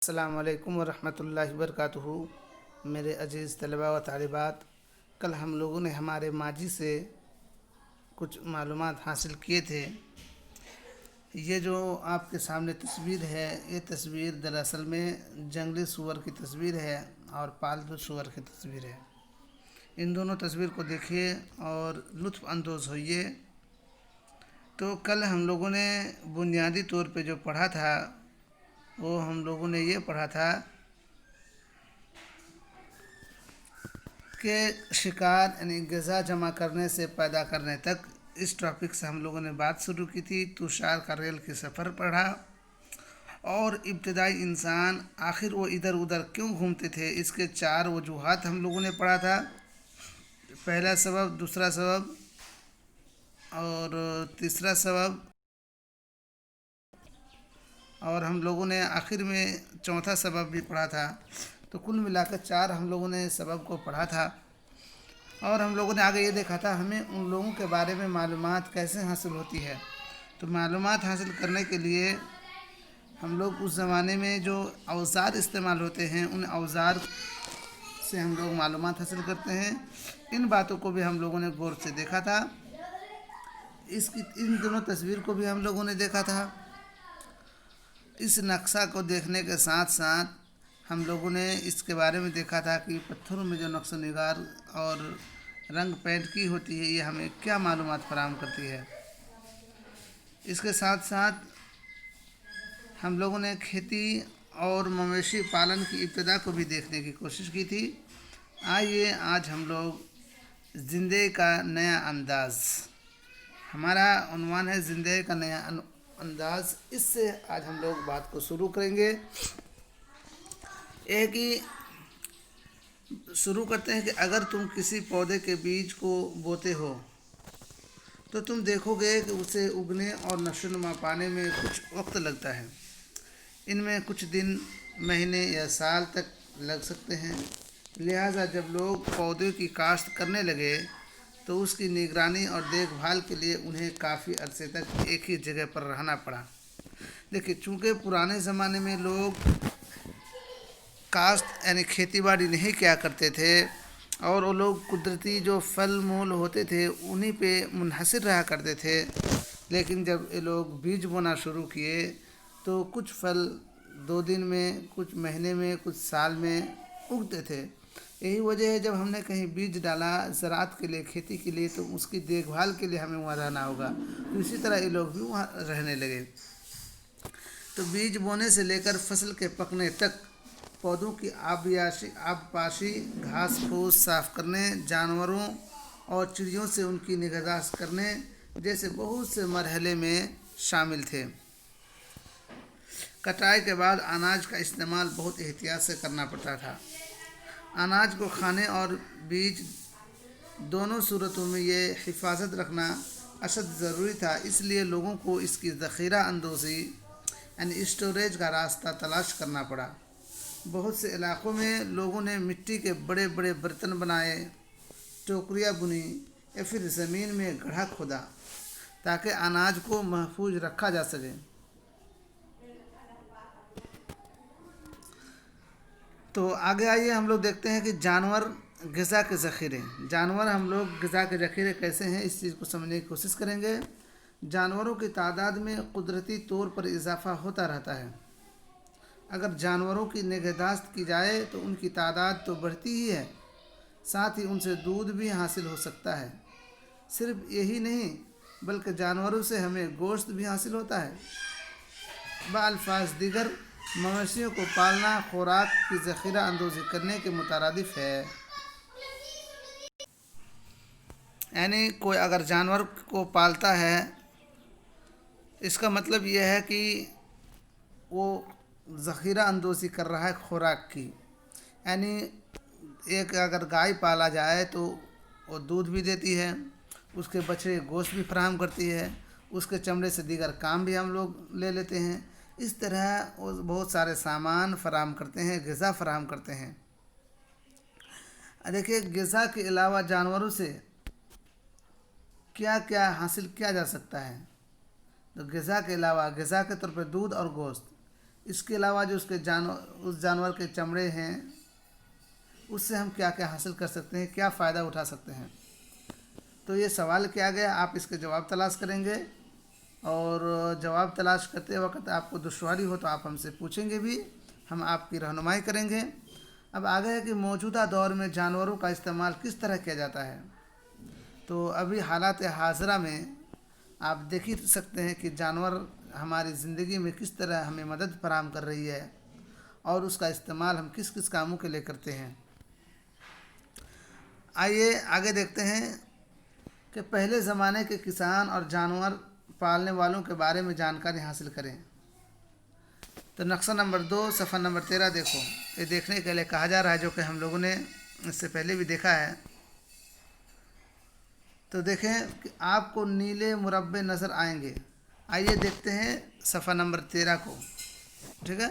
السلام علیکم ورحمۃ اللہ وبرکاتہ۔ میرے عزیز طلباء و طالبات، کل ہم لوگوں نے ہمارے ماضی سے کچھ معلومات حاصل کیے تھے۔ یہ جو آپ کے سامنے تصویر ہے، یہ تصویر دراصل میں جنگلی سور کی تصویر ہے اور پالتو سور کی تصویر ہے۔ ان دونوں تصویر کو دیکھیے اور لطف اندوز ہوئیے۔ تو کل ہم لوگوں نے بنیادی طور پہ جو پڑھا تھا وہ ہم لوگوں نے یہ پڑھا تھا کہ شکار یعنی غذا جمع کرنے سے پیدا کرنے تک، اس ٹاپک سے ہم لوگوں نے بات شروع کی تھی۔ تشار کا ریل کی سفر پڑھا اور ابتدائی انسان آخر وہ ادھر ادھر کیوں گھومتے تھے، اس کے 4 وجوہات ہم لوگوں نے پڑھا تھا۔ پہلا سبب، دوسرا سبب اور تیسرا سبب، اور ہم لوگوں نے آخر میں چوتھا سبب بھی پڑھا تھا۔ تو کل ملا کر 4 ہم لوگوں نے سبب کو پڑھا تھا، اور ہم لوگوں نے آگے یہ دیکھا تھا ہمیں ان لوگوں کے بارے میں معلومات کیسے حاصل ہوتی ہے۔ تو معلومات حاصل کرنے کے لیے ہم لوگ اس زمانے میں جو اوزار استعمال ہوتے ہیں، ان اوزار سے ہم لوگ معلومات حاصل کرتے ہیں۔ ان باتوں کو بھی ہم لوگوں نے غور سے دیکھا تھا۔ ان دونوں تصویر کو بھی ہم لوگوں نے دیکھا تھا۔ اس نقشہ کو دیکھنے کے ساتھ ساتھ ہم لوگوں نے اس کے بارے میں دیکھا تھا کہ پتھروں میں جو نقش و نگار اور رنگ پینٹ کی ہوتی ہے، یہ ہمیں کیا معلومات فراہم کرتی ہے۔ اس کے ساتھ ساتھ ہم لوگوں نے کھیتی اور مویشی پالن کی ابتدا کو بھی دیکھنے کی کوشش کی تھی۔ آئیے آج ہم لوگ زندگی کا نیا انداز، ہمارا عنوان ہے زندگی کا نیا انداز، اس سے آج ہم لوگ بات کو شروع کریں گے۔ ایک ہی شروع کرتے ہیں کہ اگر تم کسی پودے کے بیج کو بوتے ہو تو تم دیکھو گے کہ اسے اگنے اور نشو و نما پانے میں کچھ وقت لگتا ہے۔ ان میں کچھ دن، مہینے یا سال تک لگ سکتے ہیں۔ لہٰذا جب لوگ پودے کی کاشت کرنے لگے تو اس کی نگرانی اور دیکھ بھال کے لیے انہیں کافی عرصے تک ایک ہی جگہ پر رہنا پڑا۔ دیکھیے، چونکہ پرانے زمانے میں لوگ کاشت یعنی کھیتی باڑی نہیں کیا کرتے تھے، اور وہ لوگ قدرتی جو پھل مول ہوتے تھے انہی پہ منحصر رہا کرتے تھے۔ لیکن جب یہ لوگ بیج بونا شروع کیے تو کچھ پھل 2 دن میں، کچھ مہینے میں، کچھ سال میں اگتے تھے۔ یہی وجہ ہے جب ہم نے کہیں بیج ڈالا زراعت کے لیے، کھیتی کے لیے، تو اس کی دیکھ بھال کے لیے ہمیں وہاں رہنا ہوگا۔ تو اسی طرح یہ لوگ بھی وہاں رہنے لگے۔ تو بیج بونے سے لے کر فصل کے پکنے تک پودوں کی آبپاشی، گھاس پھوس صاف کرنے، جانوروں اور چڑیوں سے ان کی نگہداشت کرنے جیسے بہت سے مرحلے میں شامل تھے۔ کٹائی کے بعد اناج کا استعمال بہت احتیاط سے کرنا پڑتا تھا۔ اناج کو کھانے اور بیج دونوں صورتوں میں یہ حفاظت رکھنا اشد ضروری تھا، اس لیے لوگوں کو اس کی ذخیرہ اندوزی یعنی اسٹوریج کا راستہ تلاش کرنا پڑا۔ بہت سے علاقوں میں لوگوں نے مٹی کے بڑے بڑے برتن بنائے، ٹوکریاں بنی یا پھر زمین میں گڑھا کھودا تاکہ اناج کو محفوظ رکھا جا سکے۔ تو آگے آئیے ہم لوگ دیکھتے ہیں کہ جانور غذا کے ذخیرے، ہم لوگ غذا کے ذخیرے کیسے ہیں، اس چیز کو سمجھنے کی کوشش کریں گے۔ جانوروں کی تعداد میں قدرتی طور پر اضافہ ہوتا رہتا ہے۔ اگر جانوروں کی نگہداشت کی جائے تو ان کی تعداد تو بڑھتی ہی ہے، ساتھ ہی ان سے دودھ بھی حاصل ہو سکتا ہے۔ صرف یہی نہیں بلکہ جانوروں سے ہمیں گوشت بھی حاصل ہوتا ہے۔ بالفاظ دیگر، مویشیوں کو پالنا خوراک کی ذخیرہ اندوزی کرنے کے مترادف ہے۔ یعنی کوئی اگر جانور کو پالتا ہے، اس کا مطلب یہ ہے کہ وہ ذخیرہ اندوزی کر رہا ہے خوراک کی۔ یعنی ایک اگر گائے پالا جائے تو وہ دودھ بھی دیتی ہے، اس کے بچے گوشت بھی فراہم کرتی ہے، اس کے چمڑے سے دیگر کام بھی ہم لوگ لے لیتے ہیں۔ اس طرح وہ بہت سارے سامان فراہم کرتے ہیں، غذا فراہم کرتے ہیں۔ دیکھیے، غذا کے علاوہ جانوروں سے کیا کیا حاصل کیا جا سکتا ہے۔ تو غذا کے علاوہ غذا کے طور پر دودھ اور گوشت، اس کے علاوہ جو اس جانور کے چمڑے ہیں اس سے ہم کیا کیا حاصل کر سکتے ہیں، کیا فائدہ اٹھا سکتے ہیں. تو یہ سوال کیا گیا، آپ اس کے جواب تلاش کریں گے، اور جواب تلاش کرتے وقت آپ کو دشواری ہو تو آپ ہم سے پوچھیں گے بھی، ہم آپ کی رہنمائی کریں گے. اب آگے ہے کہ موجودہ دور میں جانوروں کا استعمال کس طرح کیا جاتا ہے. تو ابھی حالات حاضرہ میں آپ دیکھ ہی سکتے ہیں کہ جانور ہماری زندگی میں کس طرح ہمیں مدد فراہم کر رہی ہے، اور اس کا استعمال ہم کس کس کاموں کے لیے کرتے ہیں. آئیے آگے دیکھتے ہیں کہ پہلے زمانے کے کسان اور جانور پالنے والوں کے بارے میں جانکاری حاصل کریں. تو نقشہ نمبر 2 صفحہ نمبر 13 دیکھو، یہ دیکھنے کے لیے کہا جا رہا ہے، جو کہ ہم لوگوں نے اس سے پہلے بھی دیکھا ہے. تو دیکھیں کہ آپ کو نیلے مربع نظر آئیں گے. آئیے دیکھتے ہیں صفحہ نمبر 13 کو. ٹھیک ہے،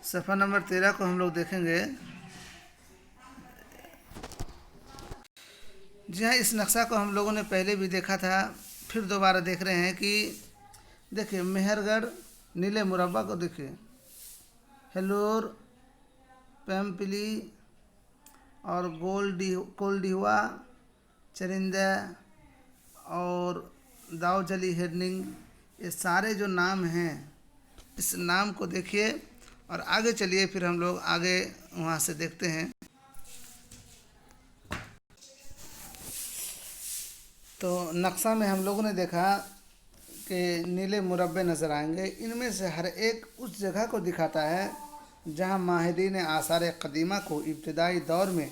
صفحہ نمبر 13 کو ہم لوگ دیکھیں گے. جی ہاں، اس نقشہ کو ہم لوگوں نے پہلے بھی دیکھا تھا، پھر دوبارہ دیکھ رہے ہیں کہ دیکھیں مہر گڑھ نیلے مربع کو دیکھیں، ہیلور، پیمپلی اور کولڈیوا چرندہ اور داوجلی ہرننگ، یہ سارے جو نام ہیں اس نام کو دیکھیے، اور آگے چلیے پھر ہم لوگ آگے وہاں سے دیکھتے ہیں. تو نقشہ میں ہم لوگوں نے دیکھا کہ نیلے مربع نظر آئیں گے. ان میں سے ہر ایک اس جگہ کو دکھاتا ہے جہاں ماہرین آثار قدیمہ کو ابتدائی دور میں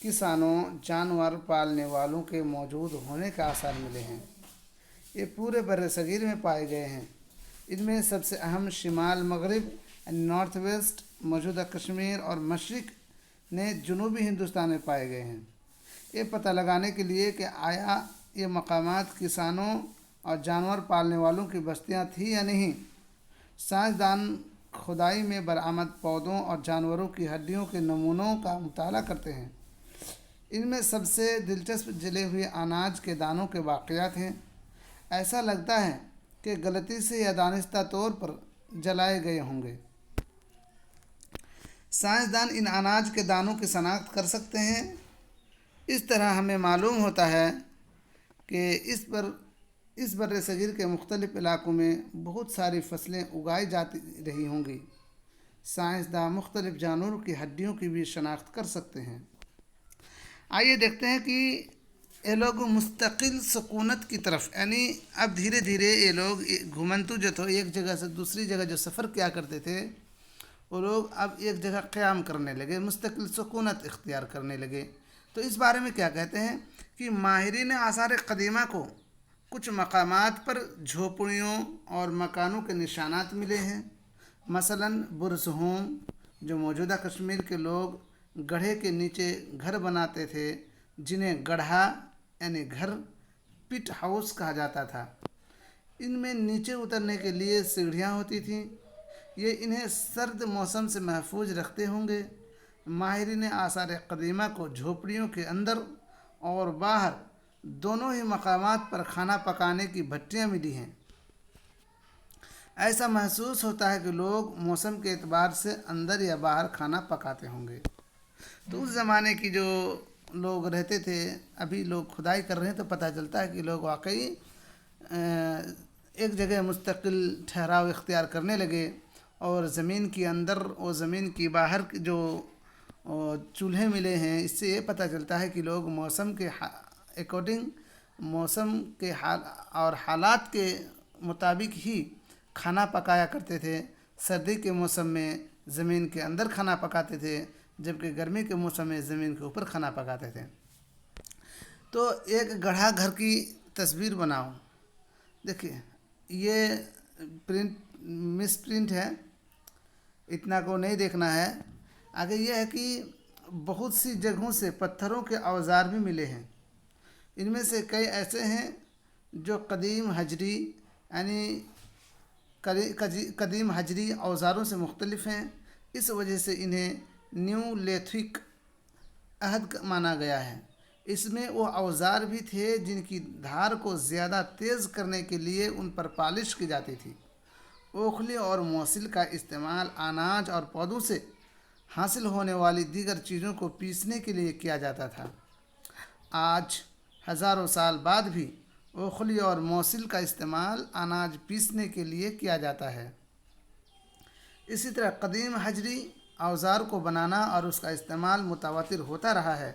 کسانوں، جانور پالنے والوں کے موجود ہونے کے آثار ملے ہیں. یہ پورے بر صغیر میں پائے گئے ہیں. ان میں سب سے اہم شمال مغرب نارتھ ویسٹ، موجودہ کشمیر اور مشرق نے جنوبی ہندوستان میں پائے گئے ہیں. یہ پتہ لگانے کے لیے کہ آیا یہ مقامات کسانوں اور جانور پالنے والوں کی بستیاں تھیں یا نہیں، سائنسدان کھدائی میں برآمد پودوں اور جانوروں کی ہڈیوں کے نمونوں کا مطالعہ کرتے ہیں. ان میں سب سے دلچسپ جلے ہوئے اناج کے دانوں کے واقعات ہیں. ایسا لگتا ہے کہ غلطی سے یا دانستہ طور پر جلائے گئے ہوں گے. سائنسدان ان اناج کے دانوں کی شناخت کر سکتے ہیں. اس طرح ہمیں معلوم ہوتا ہے کہ اس بر صغیر کے مختلف علاقوں میں بہت ساری فصلیں اگائی جاتی رہی ہوں گی. سائنسداں مختلف جانوروں کی ہڈیوں کی بھی شناخت کر سکتے ہیں. آئیے دیکھتے ہیں کہ یہ لوگ مستقل سکونت کی طرف، یعنی اب دھیرے دھیرے یہ لوگ گھومنتو جو تھے، ایک جگہ سے دوسری جگہ جو سفر کیا کرتے تھے، وہ لوگ اب ایک جگہ قیام کرنے لگے، مستقل سکونت اختیار کرنے لگے. تو اس بارے میں کیا کہتے ہیں کہ ماہرین آثار قدیمہ کو کچھ مقامات پر جھوپڑیوں اور مکانوں کے نشانات ملے ہیں. مثلاً برزہوم، جو موجودہ کشمیر کے لوگ گڑھے کے نیچے گھر بناتے تھے، جنہیں گڑھا یعنی گھر پٹ ہاؤس کہا جاتا تھا. ان میں نیچے اترنے کے لیے سیڑھیاں ہوتی تھیں. یہ انہیں سرد موسم سے محفوظ رکھتے ہوں گے. ماہرین آثار قدیمہ کو جھوپڑیوں کے اندر اور باہر دونوں ہی مقامات پر کھانا پکانے کی بھٹیاں ملی ہیں. ایسا محسوس ہوتا ہے کہ لوگ موسم کے اعتبار سے اندر یا باہر کھانا پکاتے ہوں گے. تو اس زمانے کی جو لوگ رہتے تھے، ابھی لوگ کھدائی کر رہے ہیں تو پتہ چلتا ہے کہ لوگ واقعی ایک جگہ مستقل ٹھہراؤ اختیار کرنے لگے، اور زمین کے اندر اور زمین کی باہر جو چولہے ملے ہیں، اس سے یہ پتہ چلتا ہے کہ لوگ موسم کے اکارڈنگ، موسم کے حال اور حالات کے مطابق ہی کھانا پکایا کرتے تھے. سردی کے موسم میں زمین کے اندر کھانا پکاتے تھے، جبکہ گرمی کے موسم میں زمین کے اوپر کھانا پکاتے تھے. تو ایک گڑھا گھر کی تصویر بناؤ. دیکھیے یہ مس پرنٹ ہے، اتنا کو نہیں دیکھنا ہے. آگے یہ ہے کہ بہت سی جگہوں سے پتھروں کے اوزار بھی ملے ہیں. ان میں سے کئی ایسے ہیں جو قدیم حجری اوزاروں سے مختلف ہیں. اس وجہ سے انہیں نیو لیتھک عہد مانا گیا ہے. اس میں وہ اوزار بھی تھے جن کی دھار کو زیادہ تیز کرنے کے لیے ان پر پالش کی جاتی تھی۔ اوکھلی اور موصل کا استعمال اناج اور پودوں سے حاصل ہونے والی دیگر چیزوں کو پیسنے کے لیے کیا جاتا تھا۔ آج ہزاروں سال بعد بھی اوکھلی اور موصل کا استعمال اناج پیسنے کے لیے کیا جاتا ہے۔ اسی طرح قدیم حجری اوزار کو بنانا اور اس کا استعمال متواتر ہوتا رہا ہے۔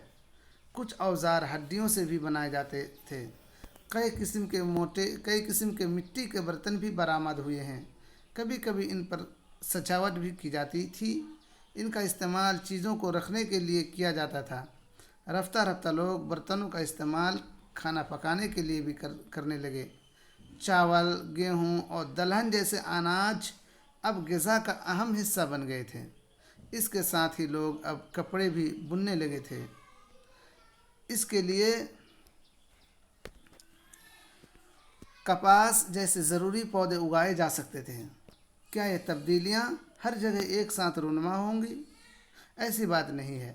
کچھ اوزار ہڈیوں سے بھی بنائے جاتے تھے۔ کئی قسم کے مٹی کے برتن بھی برآمد ہوئے ہیں۔ کبھی کبھی ان پر سجاوٹ بھی کی جاتی تھی۔ ان کا استعمال چیزوں کو رکھنے کے لیے کیا جاتا تھا۔ رفتہ رفتہ لوگ برتنوں کا استعمال کھانا پکانے کے لیے بھی کرنے لگے۔ چاول، گیہوں اور دلہن جیسے اناج اب غذا کا اہم حصہ بن گئے تھے۔ اس کے ساتھ ہی لوگ اب کپڑے بھی بننے لگے تھے۔ اس کے لیے کپاس جیسے ضروری پودے اگائے جا سکتے تھے۔ کیا یہ تبدیلیاں ہر جگہ ایک ساتھ رونما ہوں گی؟ ایسی بات نہیں ہے۔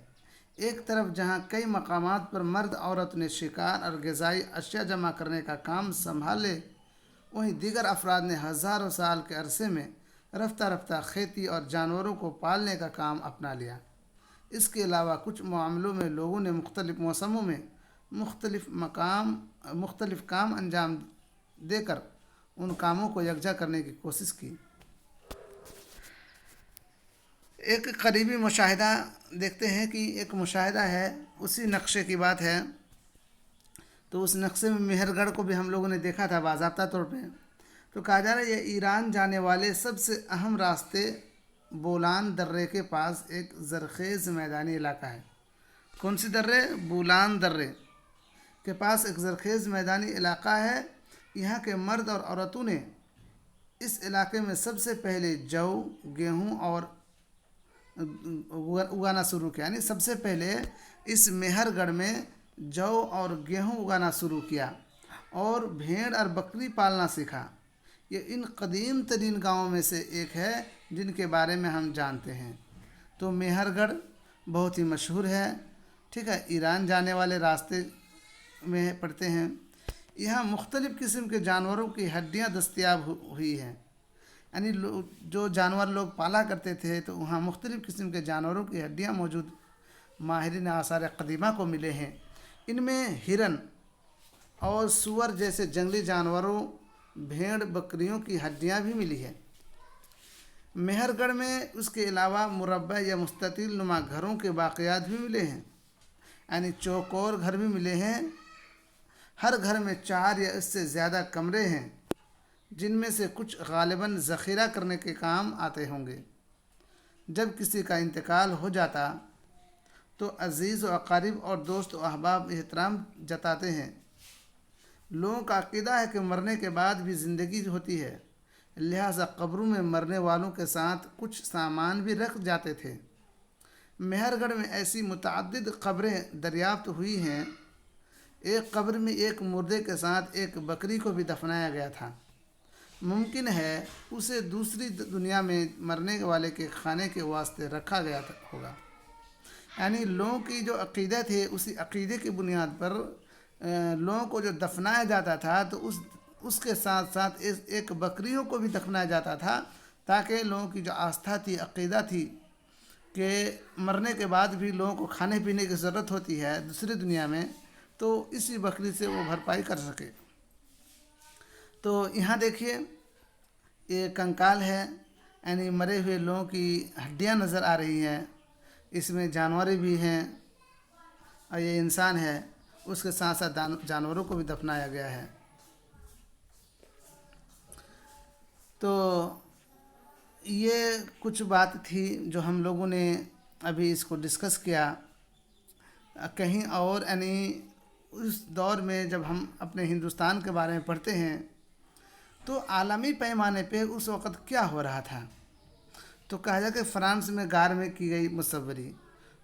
ایک طرف جہاں کئی مقامات پر مرد عورت نے شکار اور غذائی اشیاء جمع کرنے کا کام سنبھالے، وہیں دیگر افراد نے ہزاروں سال کے عرصے میں رفتہ رفتہ کھیتی اور جانوروں کو پالنے کا کام اپنا لیا۔ اس کے علاوہ کچھ معاملوں میں لوگوں نے مختلف موسموں میں مختلف کام انجام دے کر ان کاموں کو یکجا کرنے کی کوشش کی۔ ایک قریبی مشاہدہ دیکھتے ہیں کہ ایک مشاہدہ ہے، اسی نقشے کی بات ہے۔ تو اس نقشے میں مہر گڑھ کو بھی ہم لوگوں نے دیکھا تھا باضابطہ طور پہ۔ تو کہا جا رہا ہے یہ ایران جانے والے سب سے اہم راستے بولان درے کے پاس ایک زرخیز میدانی علاقہ ہے۔ کون سی درے؟ بولان درے کے پاس ایک زرخیز میدانی علاقہ ہے۔ یہاں کے مرد اور عورتوں نے اس علاقے میں سب سے پہلے جو، گیہوں اور اگانا شروع کیا، یعنی سب سے پہلے اس مہر گڑھ میں جو اور گیہوں اگانا شروع کیا اور بھیڑ اور بکری پالنا سیکھا۔ یہ ان قدیم ترین گاؤں میں سے ایک ہے جن کے بارے میں ہم جانتے ہیں۔ تو مہر گڑھ بہت ہی مشہور ہے، ٹھیک ہے، ایران جانے والے راستے میں پڑتے ہیں۔ یہاں مختلف قسم کے جانوروں کی ہڈیاں دستیاب ہوئی ہیں، یعنی جو جانور لوگ پالا کرتے تھے تو وہاں مختلف قسم کے جانوروں کی ہڈیاں موجود ماہرین آثار قدیمہ کو ملے ہیں۔ ان میں ہرن اور سور جیسے جنگلی جانوروں، بھیڑ بکریوں کی ہڈیاں بھی ملی ہیں۔ مہر گڑھ میں اس کے علاوہ مربع یا مستطیل نما گھروں کے باقیات بھی ملے ہیں، یعنی چوکور گھر بھی ملے ہیں۔ ہر گھر میں 4 یا اس سے زیادہ کمرے ہیں، جن میں سے کچھ غالباً ذخیرہ کرنے کے کام آتے ہوں گے۔ جب کسی کا انتقال ہو جاتا تو عزیز و اقارب اور دوست و احباب احترام جتاتے ہیں۔ لوگوں کا عقیدہ ہے کہ مرنے کے بعد بھی زندگی ہوتی ہے، لہٰذا قبروں میں مرنے والوں کے ساتھ کچھ سامان بھی رکھ جاتے تھے۔ مہر گڑھ میں ایسی متعدد قبریں دریافت ہوئی ہیں۔ ایک قبر میں ایک مردے کے ساتھ ایک بکری کو بھی دفنایا گیا تھا۔ ممکن ہے اسے دوسری دنیا میں مرنے والے کے کھانے کے واسطے رکھا گیا ہوگا۔ یعنی لوگوں کی جو عقیدہ تھے، اسی عقیدے کی بنیاد پر لوگوں کو جو دفنایا جاتا تھا تو اس کے ساتھ ساتھ ایک بکریوں کو بھی دفنایا جاتا تھا، تاکہ لوگوں کی جو آستھا تھی، عقیدہ تھی کہ مرنے کے بعد بھی لوگوں کو کھانے پینے کی ضرورت ہوتی ہے دوسری دنیا میں، تو اسی بکری سے وہ بھرپائی کر سکے۔ تو یہاں دیکھیے یہ کنکال ہے، یعنی مرے ہوئے لوگوں کی ہڈیاں نظر آ رہی ہیں۔ اس میں جانور بھی ہیں اور یہ انسان ہے، اس کے ساتھ ساتھ جانوروں کو بھی دفنایا گیا ہے۔ تو یہ کچھ بات تھی جو ہم لوگوں نے ابھی اس کو ڈسکس کیا۔ کہیں اور یعنی اس دور میں جب ہم اپنے ہندوستان کے بارے میں پڑھتے ہیں تو عالمی پیمانے پہ اس وقت کیا ہو رہا تھا، تو کہا جائے کہ فرانس میں غار میں کی گئی مصوری،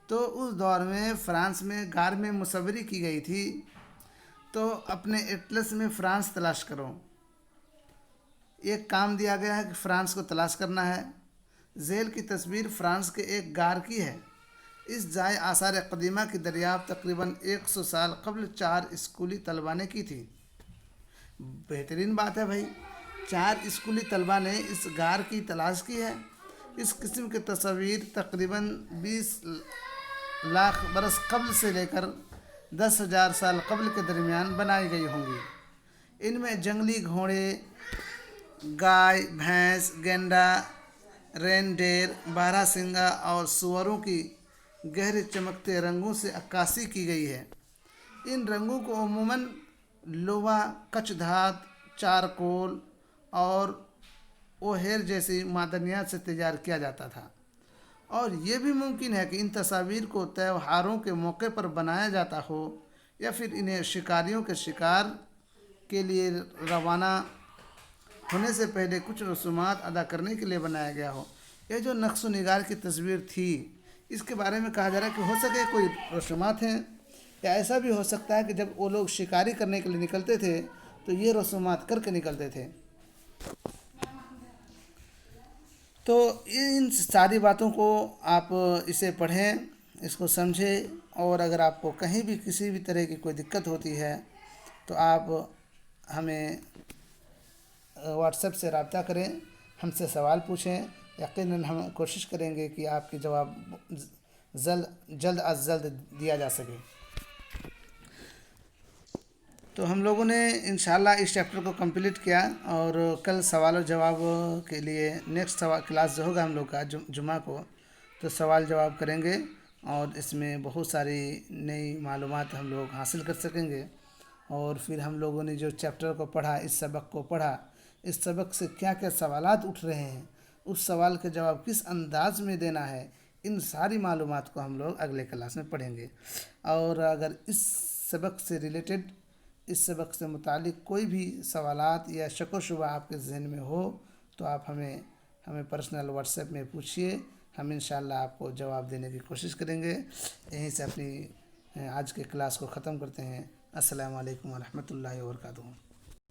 تو اس دور میں فرانس میں غار میں مصوری کی گئی تھی۔ تو اپنے ایٹلس میں فرانس تلاش کرو، ایک کام دیا گیا ہے کہ فرانس کو تلاش کرنا ہے۔ ذیل کی تصویر فرانس کے ایک غار کی ہے۔ اس جائے آثار قدیمہ کی دریافت تقریباً 100 سال قبل 4 اسکولی طلباء نے کی تھی۔ بہترین بات ہے بھائی، 4 اسکولی طلباء نے اس غار کی تلاش کی ہے۔ اس قسم کی تصاویر تقریباً 20 لاکھ برس قبل سے لے کر 10,000 سال قبل کے درمیان بنائی گئی ہوں گی۔ ان میں جنگلی گھوڑے، گائے، بھینس، گینڈا، رین ڈیر، بارہ سنگا اور سوروں کی گہرے چمکتے رنگوں سے عکاسی کی گئی ہے۔ ان رنگوں کو عموماً لوہا، کچ دھات، چارکول اور اوہیر جیسی معدنیات سے تیار کیا جاتا تھا، اور یہ بھی ممکن ہے کہ ان تصاویر کو تہواروں کے موقع پر بنایا جاتا ہو یا پھر انہیں شکاریوں کے شکار کے لیے روانہ ہونے سے پہلے کچھ رسومات ادا کرنے کے لیے بنایا گیا ہو۔ یہ جو نقش و نگار کی تصویر تھی، اس کے بارے میں کہا جا رہا ہے کہ ہو سکے کوئی رسومات ہیں، یا ایسا بھی ہو سکتا ہے کہ جب وہ لوگ شکاری کرنے کے لیے نکلتے تھے تو یہ رسومات کر کے نکلتے تھے۔ تو ان ساری باتوں کو آپ اسے پڑھیں، اس کو سمجھیں، اور اگر آپ کو کہیں بھی کسی بھی طرح کی کوئی دقت ہوتی ہے تو آپ ہمیں واٹس ایپ سے رابطہ کریں، ہم سے سوال پوچھیں، یقیناً ہم کوشش کریں گے کہ آپ کی جواب جلد از جلد دیا جا سکے۔ تو ہم لوگوں نے انشاءاللہ اس چیپٹر کو کمپلیٹ کیا، اور کل سوال و جواب کے لیے نیکسٹ کلاس جو ہوگا ہم لوگ کا جمعہ کو، تو سوال جواب کریں گے، اور اس میں بہت ساری نئی معلومات ہم لوگ حاصل کر سکیں گے۔ اور پھر ہم لوگوں نے جو چیپٹر کو پڑھا، اس سبق کو پڑھا، اس سبق سے کیا کیا سوالات اٹھ رہے ہیں، اس سوال کے جواب کس انداز میں دینا ہے، ان ساری معلومات کو ہم لوگ اگلے کلاس میں پڑھیں گے۔ اور اگر اس سبق سے ریلیٹڈ، اس سبق سے متعلق کوئی بھی سوالات یا شک و شبہ آپ کے ذہن میں ہو تو آپ ہمیں پرسنل واٹس ایپ میں پوچھیے، ہم انشاءاللہ آپ کو جواب دینے کی کوشش کریں گے۔ یہیں سے اپنی آج کے کلاس کو ختم کرتے ہیں۔ السلام علیکم ورحمۃ اللہ وبرکاتہ۔